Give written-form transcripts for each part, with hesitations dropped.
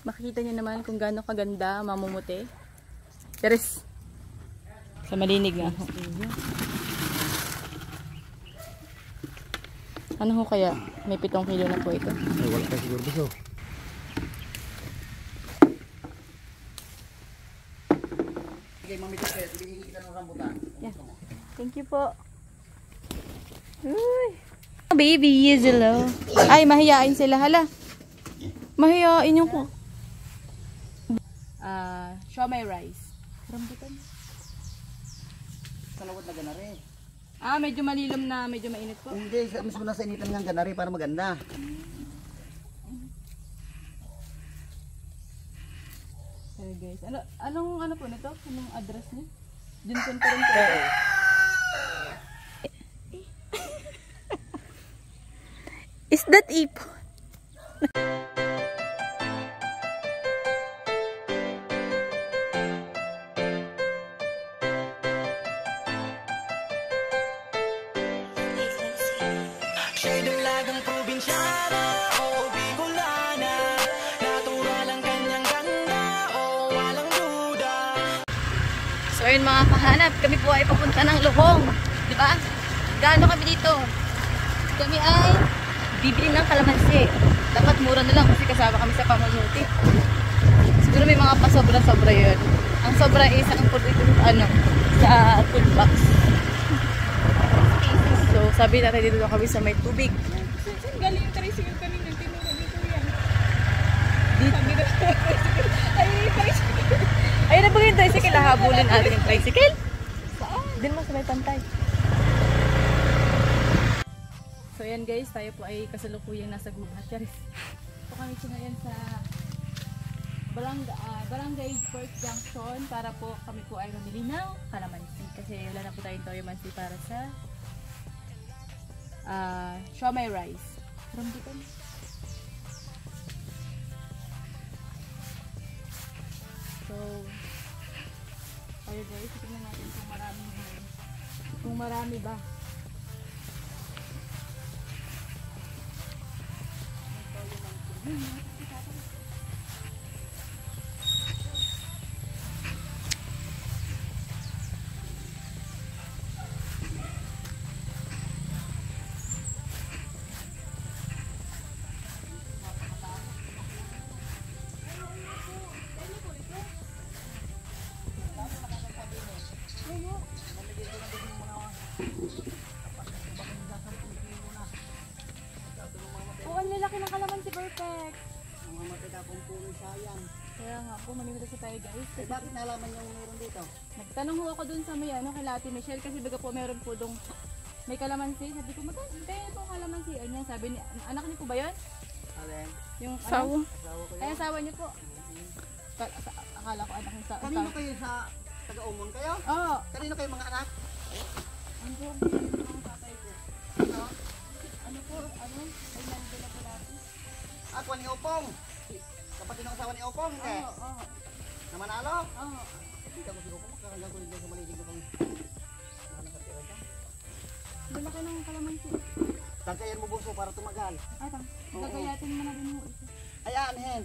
Makikita niyo naman kung gaano kaganda mamumuti. Teres. Sa malinig nga. Ano ho kaya? May 7 kilo na po ito. Ay, wala ka siguro gusto. Okay, mamitas kayo. Hihingi kita ng rambutan. Yeah. Thank you po. Uy. Baby, hello. Ay, mahiyain sila. Hala. Mahiyain yung po. Siomai rice. Rambutan. Salawat na ganari. Medyo malilom na, medyo mainit po. Hindi, mismo nasa initan ng ganari para maganda. Hey guys, ano po nito? Anong address niyo? Junson pa rin po. Is that ipon? Siya'y dalagang probinsyana o Bicolana, natural ang kanyang ganda o walang duda. So yun mga kahanap, kami po ay papunta ng Lubong. Diba? Gaano kami dito? Kami ay bibili ng kalamansi. Dapat mura na lang kasi kasama kami sa pamumuti. Siguro may mga pasobra-sobra yun. Ang sobra is ang sa toolbox. So sabi natin dito kami sa may tubig. Galing yung tricycle kami ng tinuro dito yan. Dito. Ay, tricycle. Ayun na ba yung tricycle? Hahabulin natin yung tricycle. Saan? Din mo sa may pantay. So yan guys, tayo po ay kasalukuyang nasa gubat. So kami po ngayon sa Barangay Port Junction para po kami po ay mamili ng kalamansi. Kasi wala na po tayong toyomansi para sa siomai rice. Rambutan. So, ayun guys, tingnan natin kung marami ba. Oo, ang lalaki ng kalamansi, perfect. Mga matita kong puno sayang. Kaya nga po, mamimili sa tayo guys. Eh, bakit nalaman yung meron dito? Nagtanong ho ako dun sa may kay Ate Michelle kasi baga po meron po dong may kalamansi. Sabi ko, magkano po kalamansi? Niya, sabi ni, anak niyo po ba yun? Alin? Yung Sawa. Asawa ko Ay, yun. asawa niyo po. Akala ko anak niyo sa Kanino kayo sa taga-umon kayo? Oo. Kanino kayo mga anak? Ano po? Ang tatay ko. Ano po? Ay, nandun na po natin. Ako ni Opong. Kapatid ng asawa ni Opong, hindi? Oo. Na Manalo? Oo. Hindi ako siguro makakanggang ko rin dyan sa maligig ko. Nakatira dyan. Malaki ng kalamansi. Tangkayan mo buso para tumagal. Ay, gagayatin mo na din mo ito. Ayan, hen.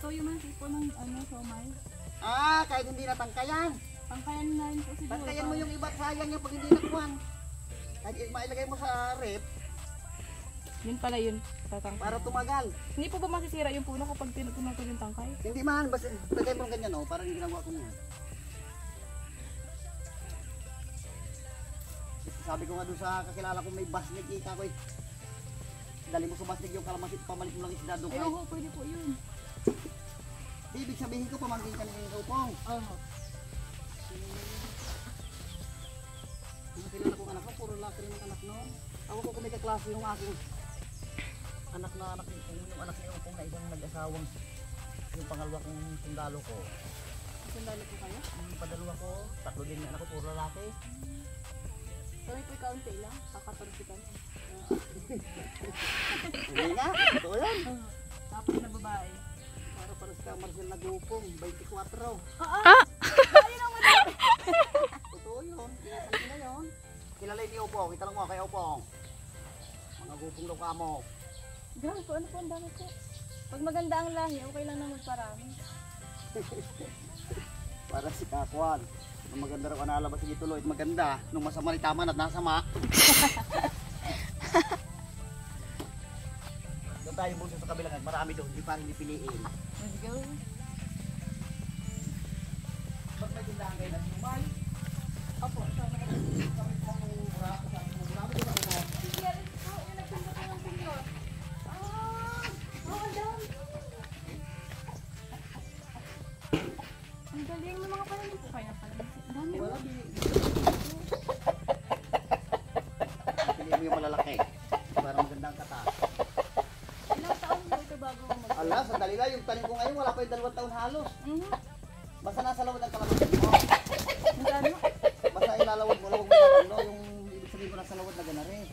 So, yung mansi po ng siomai. Kahit hindi na tangkayan. Pangkayan na rin po siguro. Tangkayan mo yung iba, sayang yung pag hindi nakuhan. Kahit mailagay mo sa rep, Yun pala yun. para tumagal. Hindi po ba masisira yung puno kapag tinutunan ko yung tangkay? Hindi man, basta lagay mo ganyan parang ginagawa ko niyan. Sabi ko nga doon sa kakilala ko may basnig, ika ko dali mo sa basnig yung kalamansi, pamalit mo lang isda doon Ay, kay. oo, pwede po yun. Ibig sabihin ko, pamangkin ka ng Opong. Oo. Yung kilala kong anak ko, puro laki rin ang anak noon. Ako ko kung may kaklase yung aking anak yung anak ni Opong na isang nag-asawang yung pangalawa kong sundalo ko. Sandalo po kayo? Yung padalawa ko, 3 din yung anak ko, puro lalaki. Kami po kaunti lang, kakatorsikan. Hindi nga, totoo yan. Tapos na babae. Para sa Marcel na Gupong, 24. Totoo yun, kinasal na yun. Kilala ni Opong, itanong mo kay Opong. Mga gupong daw ka mo. Grabe po, ano po ang dami po? Pag maganda ang lahi, okay lang na magparami. Para si Kakwan. Nung maganda raw analabas sige tuloy at maganda. Nung masama ni tama at nasama. Doon tayo bunso sa kabilang at marami doon. Hindi pa rin pipiliin. Let's go. Pag may tindahan kayo ng sumay. Opo. Kami po ang mura. Marami doon ako. Yes po, yung nagpunta ko ng pinot. Ang galing ng mga pala po kaya pala. Ang dami. Wala piliin mo yung malalaki. Para magandang kata. Ilang taon ba ito bago mag... Ala, sandali lang. Yung tanim ko ngayon wala pa yung 2 taon halos. Basta nasa lawad ang kalamansi mo. Magkano? Basta ilalawad mo. Lawag mo yung yung ibig sabihin ko nasa lawad na ganari.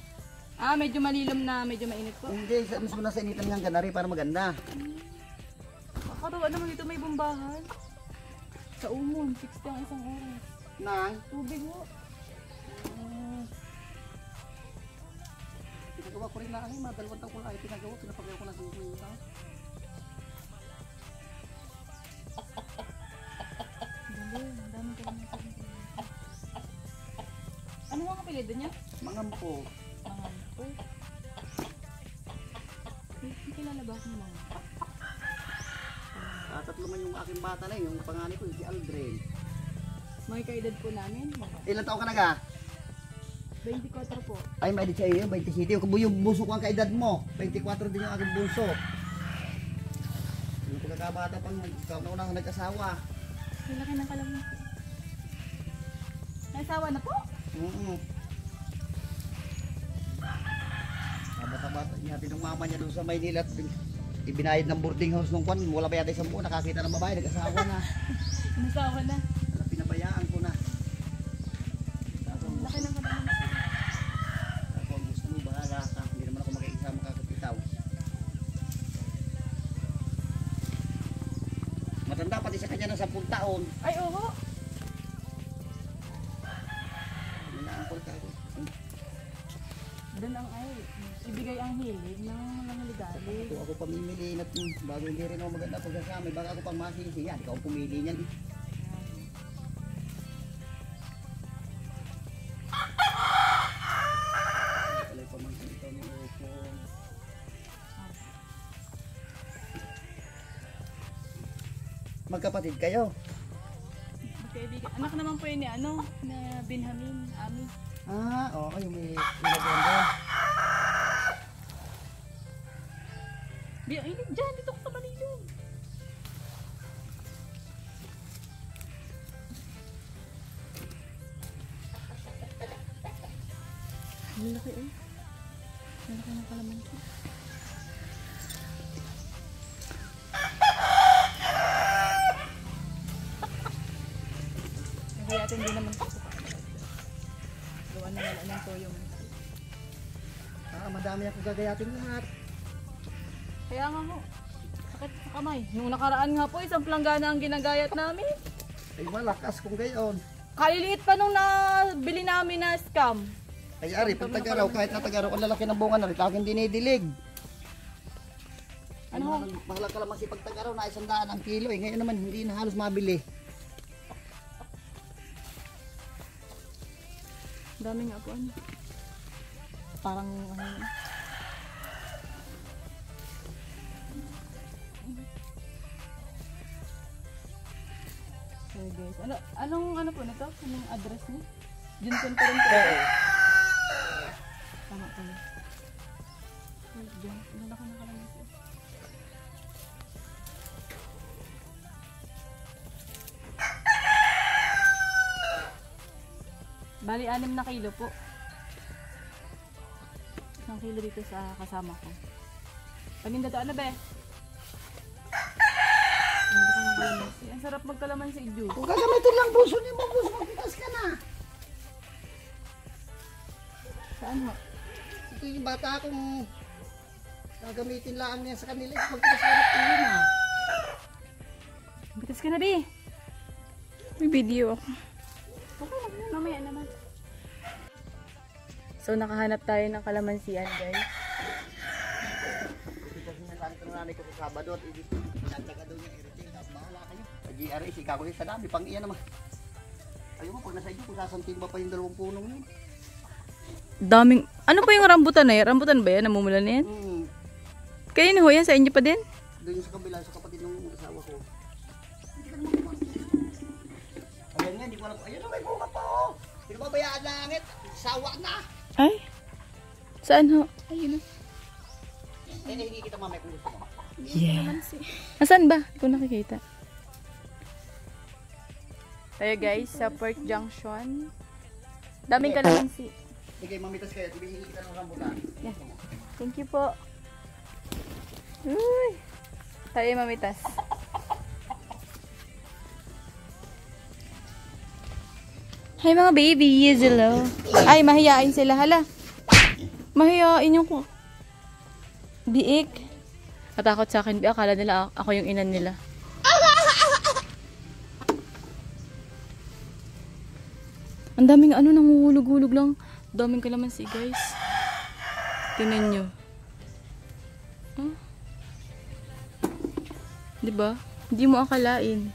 Ah, medyo malilom na, medyo mainit po. Hindi, mismo nasa initan niyang ganari para maganda. Nakakatawa naman dito may bumbahan. Sa Umon, 60 ang isang oras. Nang, Tubig mo. pinagawa ko rin na mga 2 taon ko lang ay pinagawa. Pinapagawa ko na sa inyo. Galing, ang dami ka naman. Ano ang apelido niya? Mangampo. Mangampo. May kilala ba akong mga? Tatlo man yung aking bata na yung panganay ko, si Aldrin. May kaedad po namin. Ilan taon ka na ka? 24 po. Ay, may edad sa iyo, 27. Yung buso ko ang kaedad mo. 24 din yung aking buso. Yung pagkakabata pang ikaw na unang nag-asawa. May laki ng kalaman. Naisawa na po? Bata-bata niya, ng mama niya doon sa Maynila at ibinayad ng boarding house nung kwan. Wala pa yata isang buwan, nakakita ng babae, nag-asawa na. Naisawa na. Pinabayaan ko na. Laki ng kalaman. Ako ang gusto mo, bahala ka. Hindi naman ako mag-iisa makakapitaw. Matanda pati sa kanya ng 10 taon. Ay, oo. Inaangkol ka ako. Doon ang ay, ibigay ang hilig ng mga ligali. Kung ako pamimili na bago hindi rin ako maganda pagkasama, baka ako pang masisi yan. Ikaw ang pumili niyan. Kalay pa man ito ng upo. Magkapatid kayo? Kaibigan. Anak naman po yun ni ano, na Benjamin, Ami. Ah, oo, yung may ilaganda. Biya, ini dyan, dito ko sa Manilong. Ang laki eh. Ang laki ng kalaman ko. Nagayatin din naman ko. Gawa na wala ng toyo. Madami ako gagayatin lahat. Kaya nga ho, sakit sa kamay. Nung nakaraan nga po, isang planggana ang ginagayat namin. Ay malakas kung gayon. Kaliliit pa nung nabili namin na scam. Ay ari, pag tagaraw, kahit na tagaraw, ang lalaki ng bunga na rin, aking dinidilig. Ano? Mahal ka lamang si pag tagaraw na 100 ang kilo. Ngayon naman, hindi na halos mabili. Dami nga po ano. Parang ano. So guys, anong po nito? Anong address niyo? Junson pa rin po. Tama po. Diyan, ano ka nakalaman siya? Bali, 6 na kilo po. 1 kilo dito sa kasama ko. Paninda to, ano be? Ang sarap magkalamansi, juice. Kung gagamitin lang buso niyo mo, buso magpitas ka na. Saan ho? Ito yung bata akong gagamitin lang niya sa kanila. Magpitas ka na na. Bitas ka na, be. May video ako. Okay lang, mamaya naman. So, nakahanap tayo ng kalamansian, guys. Magpitas niya lang ito na nanay ko sa Sabado at pinagtaga daw niya i-retain. Bahala kayo. Sa GRA, si Kako sa dami, pang iyan naman. Ayaw mo, pag nasa inyo, kung sasantin ba pa yung 2 punong yun? Daming, ano pa yung rambutan na yan? Rambutan ba yan? Namumula na yan? Kayo na ho yan? Sa inyo pa din? Doon yung sa kabila, sa kapatid ng asawa ko. Ayan nga, hindi ko alam. Ayan na, may bunga pa oh. Pinababayaan langit. Sawa na. Ay? Saan ho? Ayun na. Eh, nakikita mamaya kung gusto mo. Yeah. Asan ba? Hindi ko nakikita. Tayo guys, sa Park Junction. Daming kalamansi. Sige, mamitas kayo. Ibigay kita ng rambutan. Yeah. Thank you po. Uy. Tayo mamitas. Hi mga babies, hello. Ay, mahiyain sila. Hala. Mahiyain yung ko. Biik. Natakot sa akin. Akala nila ako yung inan nila. Ang daming ano, nanguhulog-hulog lang. Daming kalamansi, guys. Tingnan nyo. Huh? Diba? Hindi mo akalain.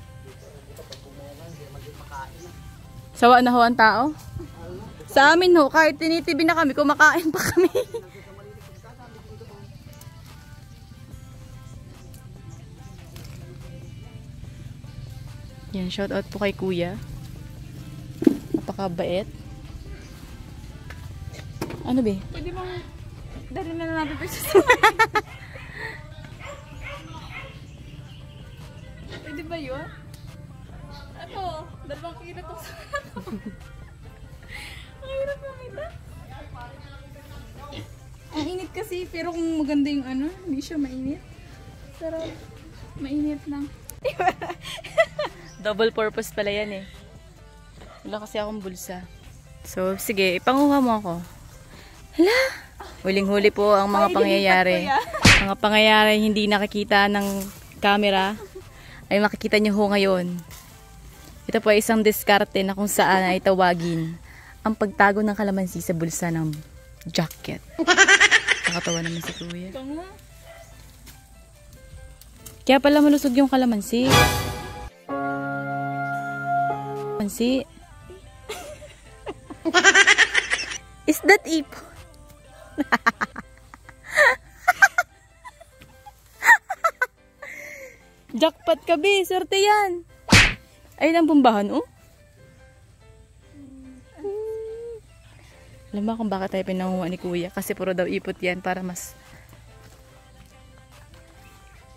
Sawa na ho ang tao? Sa amin ho, kahit tinitibi na kami, kumakain pa kami. Yan, shout out po kay kuya. Napakabait. Ano be? Pwede bang dali na natin ito sa Pwede ba yun? Ano? 2 kilo to sa Ang hirap mamita. Ang init kasi, pero kung maganda yung ano, hindi siya mainit. Pero mainit lang. Double purpose pala yan eh. Wala kasi akong bulsa. So, sige, ipanguha mo ako. Hala! Huling-huli po ang mga pangyayari. Mga pangyayari hindi nakikita ng camera ay makikita nyo ho ngayon. Ito po ay isang diskarte na kung saan ay tawagin ang pagtago ng kalamansi sa bulsa ng jacket. Nakatawa naman si kuya. Kaya pala malusog yung kalamansi. Kalamansi. Is that ipon? Jackpot ka, be. Swerte yan. Ayun ang pumbahan, oh. Alam mo kung bakit tayo pinanguha ni kuya? Kasi puro daw ipot yan para mas...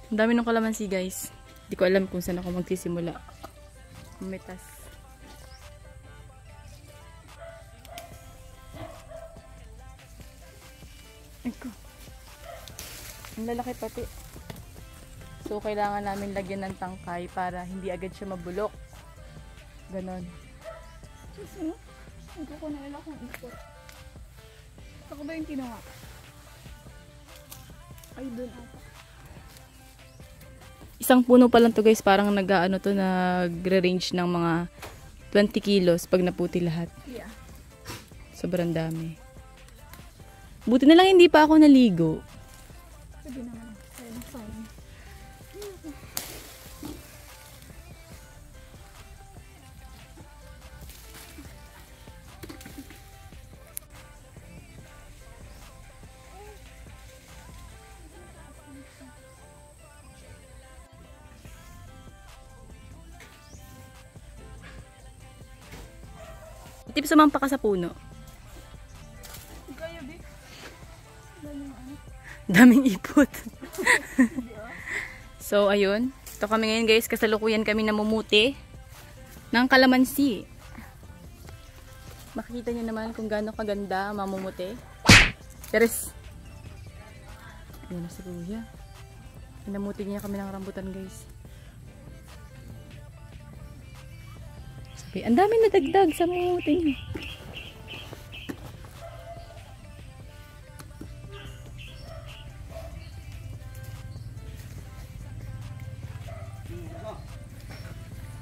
Ang dami ng kalamansi, guys. Hindi ko alam kung saan ako magsisimula. Umitas. Eko. Ang lalaki pati. So, kailangan namin lagyan ng tangkay para hindi agad siya mabulok. Ganon. Hindi ko na ilang kung ikot. Ako ba yung kinuha? Ay, doon ata. Isang puno pa lang to, guys. Parang nag-ano to, nagre-range ng mga 20 kilos pag naputi lahat. Yeah. Sobrang dami. Buti na lang hindi pa ako naligo. Pwede naman. Pwede fine. Tips naman pa ka sa puno. Kaya, Vic. Daming ipot. So, ayun. Ito kami ngayon, guys. Kasalukuyan kami namumuti ng kalamansi. Makikita nyo naman kung gaano kaganda mamumuti. Teres. Ayan na si kuya. Pinamuti niya kami ng rambutan, guys. Sabi, ang dami nadagdag sa mamuti niya.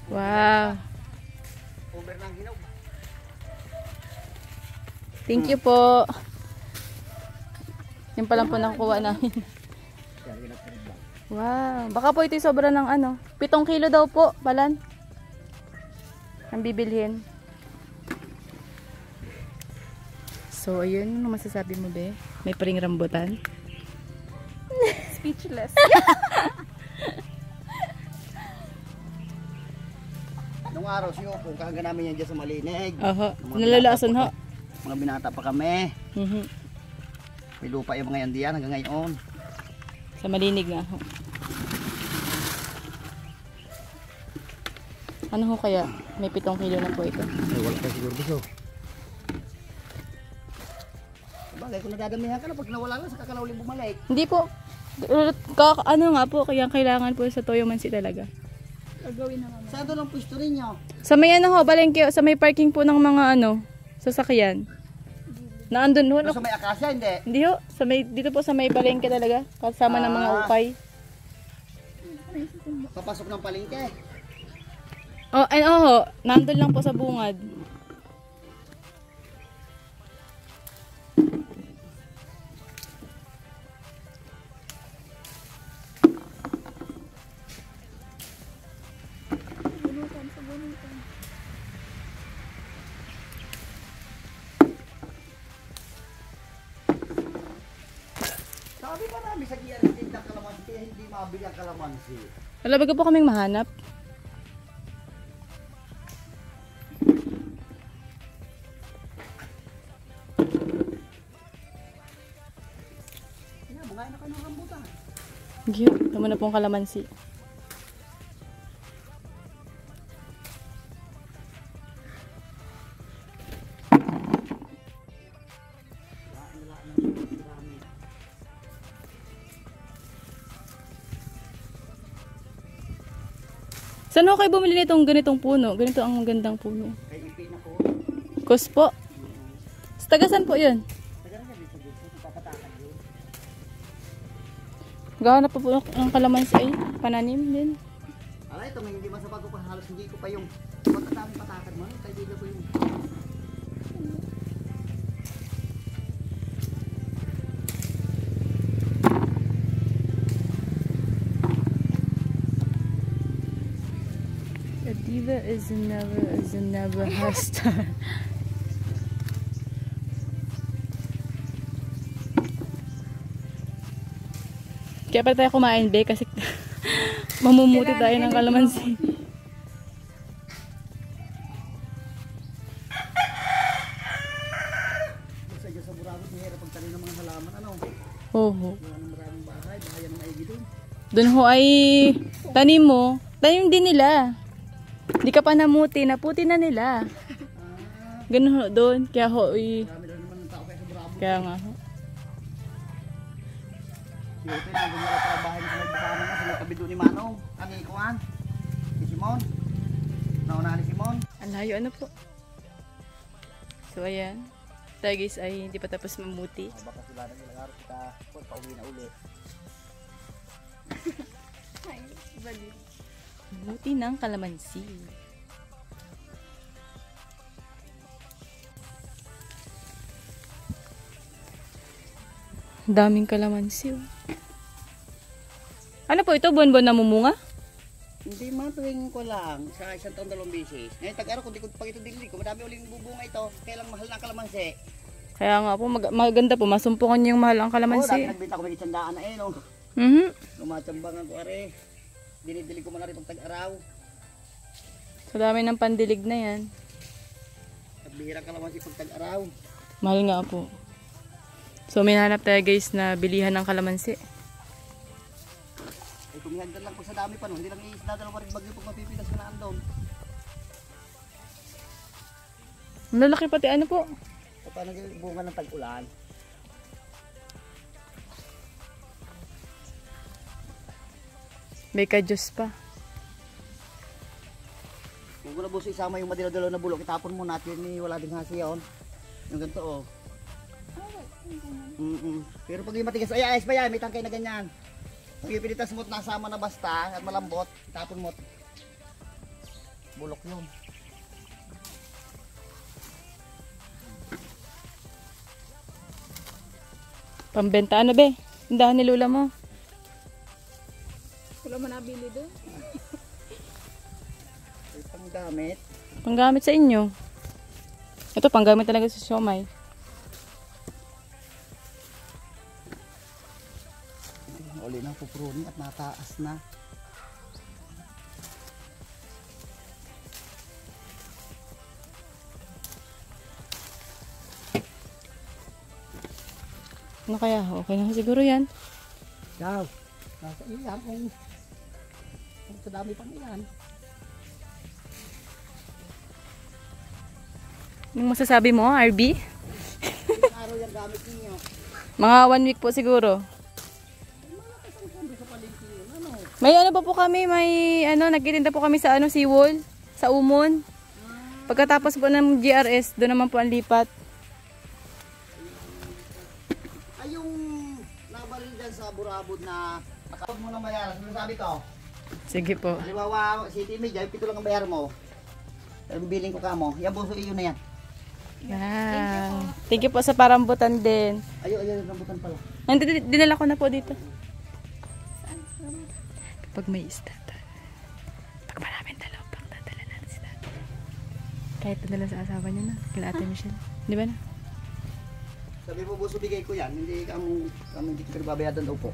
Wow. Over ng hinog. Thank you po. Yan pa lang po nakukuha namin. Kaya ginagawa. Wow. Baka po ito sobra ng ano. 7 kilo daw po, balan. Ang bibilhin. So, ayun. Ano masasabi mo, be? May paring rambutan? Speechless. Nung araw siyo, kung kahaga namin yan dyan sa Malinig. Oho. Nalalason ho. Mga binata pa kami. Mhm. May lupa yung mga yan diyan hanggang ngayon. Sa Malinig nga ho. Ano ho kaya? May 7 kilo na po ito. Ay, wala pa siguro gusto. Bagay, kung nadadamihan ka na, pag nawala na, saka ka na ulit bumalik. Hindi po. Ano nga po, kaya kailangan po sa Toyo Mansi talaga. Gagawin na kami. Saan doon ang pwesto ninyo? Sa may ano ho, balengke, sa may parking po ng mga ano, sasakyan. Naandun ho. Doon sa may akasya, hindi. Hindi ho, sa may, dito po sa may balengke talaga, kasama ng mga ukay. Papasok ng palengke. Oh, ay ho, nandun lang po sa bungad. Sabi pa namin sa kiyan, hindi ang kalamansi, hindi mabili ang kalamansi. Wala baga po kaming mahanap. Yan, bungayin na kayo ng rambutan. Cute, naman na pong kalamansi. Saan ho kayo bumili nitong ganitong puno? Ganito ang magandang puno. Kay ipin ako. Kus po. Sa tagasan po yun. Taga na din sa dito, papatakan yun. Gawa po po ng kalamansi ay pananim din. Alay, ito, may hindi masabag ko pa, halos hindi ko pa yung pagkatami patakan mo. Kaya dito ko yung... A diva is never has time. Kaya pala tayo kumain, be, kasi mamumuti tayo ng kalamansi. Sa Diyos sa Burabot, mahirap pagtanim ng mga halaman, ano? Oho. Wala nang maraming bahay, baka yan ang maigi doon. Doon ho ay tanim mo. Tanim din nila. Hindi ka pa namuti, naputi na nila. Ganun ho doon. Kaya ho, Marami na naman ng tao kaya sa Burabot. kaya nga ho. Si Utoy, nandun nila para bahay na sa may bukana na, sa may tabi doon ni Manong. Ano yung kuhan? Si Simon. Naunahan ni Simon. Ang layo, ano po. So, ayan. Tayo guys ay hindi pa tapos mamuti. Baka sila na ilang araw kita, pauwi na uli. Mamuti ng kalamansi. Daming kalamansi. Oh. Ano po ito? Buwan-buwan namumunga? Hindi man, tuwing ko lang, sa isang taon 2 beses. Ngayon, tag-araw, kung di ko pag ito dinili ko, madami uling bubunga ito, kaya lang mahal na ang kalamansi. Kaya nga po, maganda po. Masumpukan niyo yung mahal ang Oo, dati kalamansi. nagbenta ko may 100 na no. Mhm. Lumatsambangan ko, are. Dinidili ko man na rin pag tag-araw. Sa dami ng pandilig na yan. At bihirang kalamansi pag tag-araw. Mahal nga po. So, may hanap tayo guys na bilihan ng kalamansi. Eh, kumihandan lang po sa dami pa no. Hindi lang iisda, dalawa rin bagyo pag mapipilas ka na andon. Malalaki pati ano po. So, paano yung bunga ng tag-ulan? May kadyos pa. Kung ko na boss isama yung madilo-dilo na bulok, itapon mo natin ni wala ding hasi yun. Yung ganito oh. Pero pag yung matigas, ay ayos pa yan, may tangkay na ganyan. Pag ipinitas mo at nasama na basta at malambot, itapon mo. Bulok yun. Pambenta ano be? Tindahan ni Lula mo. Wala man nabili doon. May panggamit. Panggamit sa inyo. Ito, panggamit talaga sa siomay. Uli na puprunin at nataas na. Ano kaya? Okay na siguro yan. Daw. Nasa iyan kung sa dami pang iyan. Anong masasabi mo, RB? Ilang araw yung gamit ninyo. Mga 1 week po siguro. May ano pa po kami, may ano, nagtitinda po kami sa ano, Seawall, sa Umon. Pagkatapos po ng GRS, doon naman po ang lipat. Ay yung nabaril dyan sa Burabod na nakapag mo ng bayaran. Ano sabi ko? Sige po. Halimbawa, City Media, 7 lang ang bayar mo. Bibiling ko kamo. Yan buso iyo na yan. Wow. Thank you po sa parambutan din. Ayo, rambutan pala. Dinala ko na po dito. Kapag may isda, pag maraming dalaw, pagdadala natin si dati. Kahit nadala sa asawa niya na, kila Ate Michelle. Di ba na? Sabi mo, buso bigay ko yan. Hindi kami hindi ko babayadan daw po.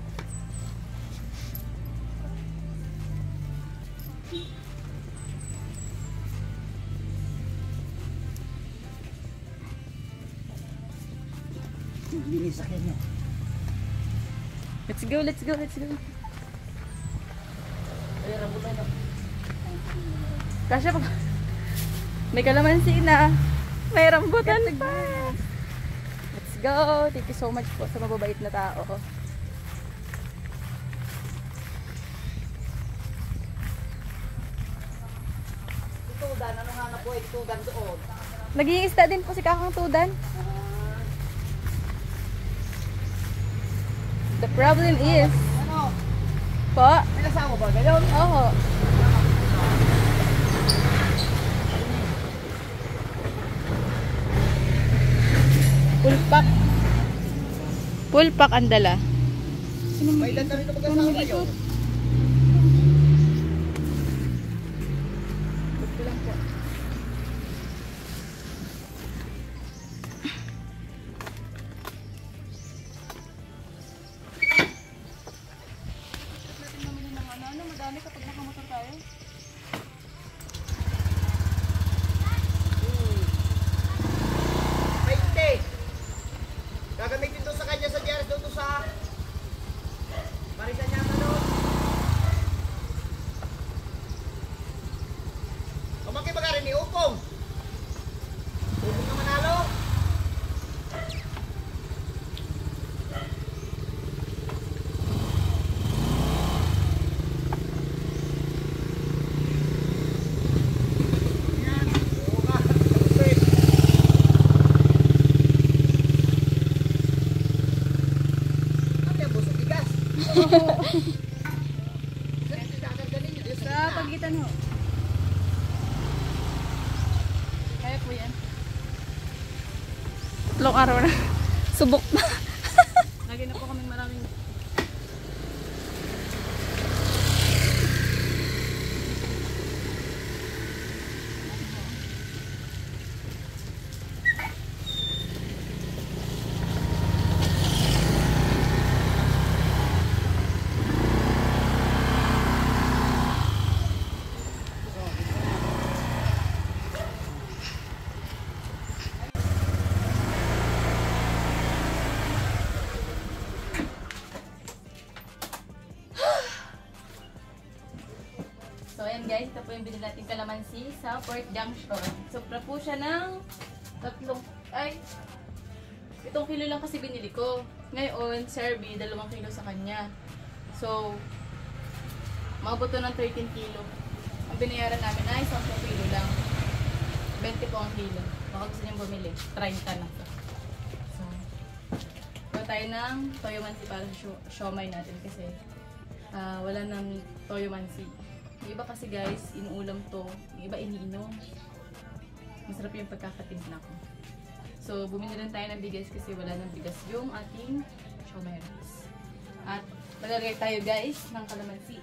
Binisakyan niyo. Let's go, let's go, let's go. Ay, rambutan na. Kasya pa. May kalamansi na. May rambutan pa. Let's go. Thank you so much po sa mababait na tao. Tudan, ano nga na po ay tudan doon? Naging isda din po si Kakang Tudan. The problem is, Ano? po, May nasama ba gayon? oo. Full pack. Full pack ang dala. May danda rin ito mag-asawa yun. Madami kapag nakamotor tayo. May hindi. Gagamitin doon sa kanya sa Jerez doon sa Parisan niya ka doon. Kumaki ba ka rin ni Upong? Upong na manalo? Yan. Oo nga. Perfect. Ano yan, busog tigas? Sa pagitan ho. Kaya po yan. Tatlong araw na. Subok na. Lagi na po kaming maraming. So ayan guys, ito po yung binili natin kalamansi sa Port Junction. Sobra po siya ng 7 kilo lang kasi binili ko. Ngayon, Serbi, 2 kilo sa kanya. So, maabot to ng 13 kilo. Ang binayaran namin ay 10 kilo lang. 20 po ang kilo. Baka gusto niyong bumili. 30 na to. So, gawa tayo ng toyo mansi para sa siomay natin kasi wala nang toyo mansi. Yung iba kasi guys, inuulam to. Yung iba iniinom. Masarap yung pagkakatimpla ko. So, bumili rin tayo ng bigas kasi wala nang bigas yung ating siomay rice. At maglalagay tayo guys ng kalamansi.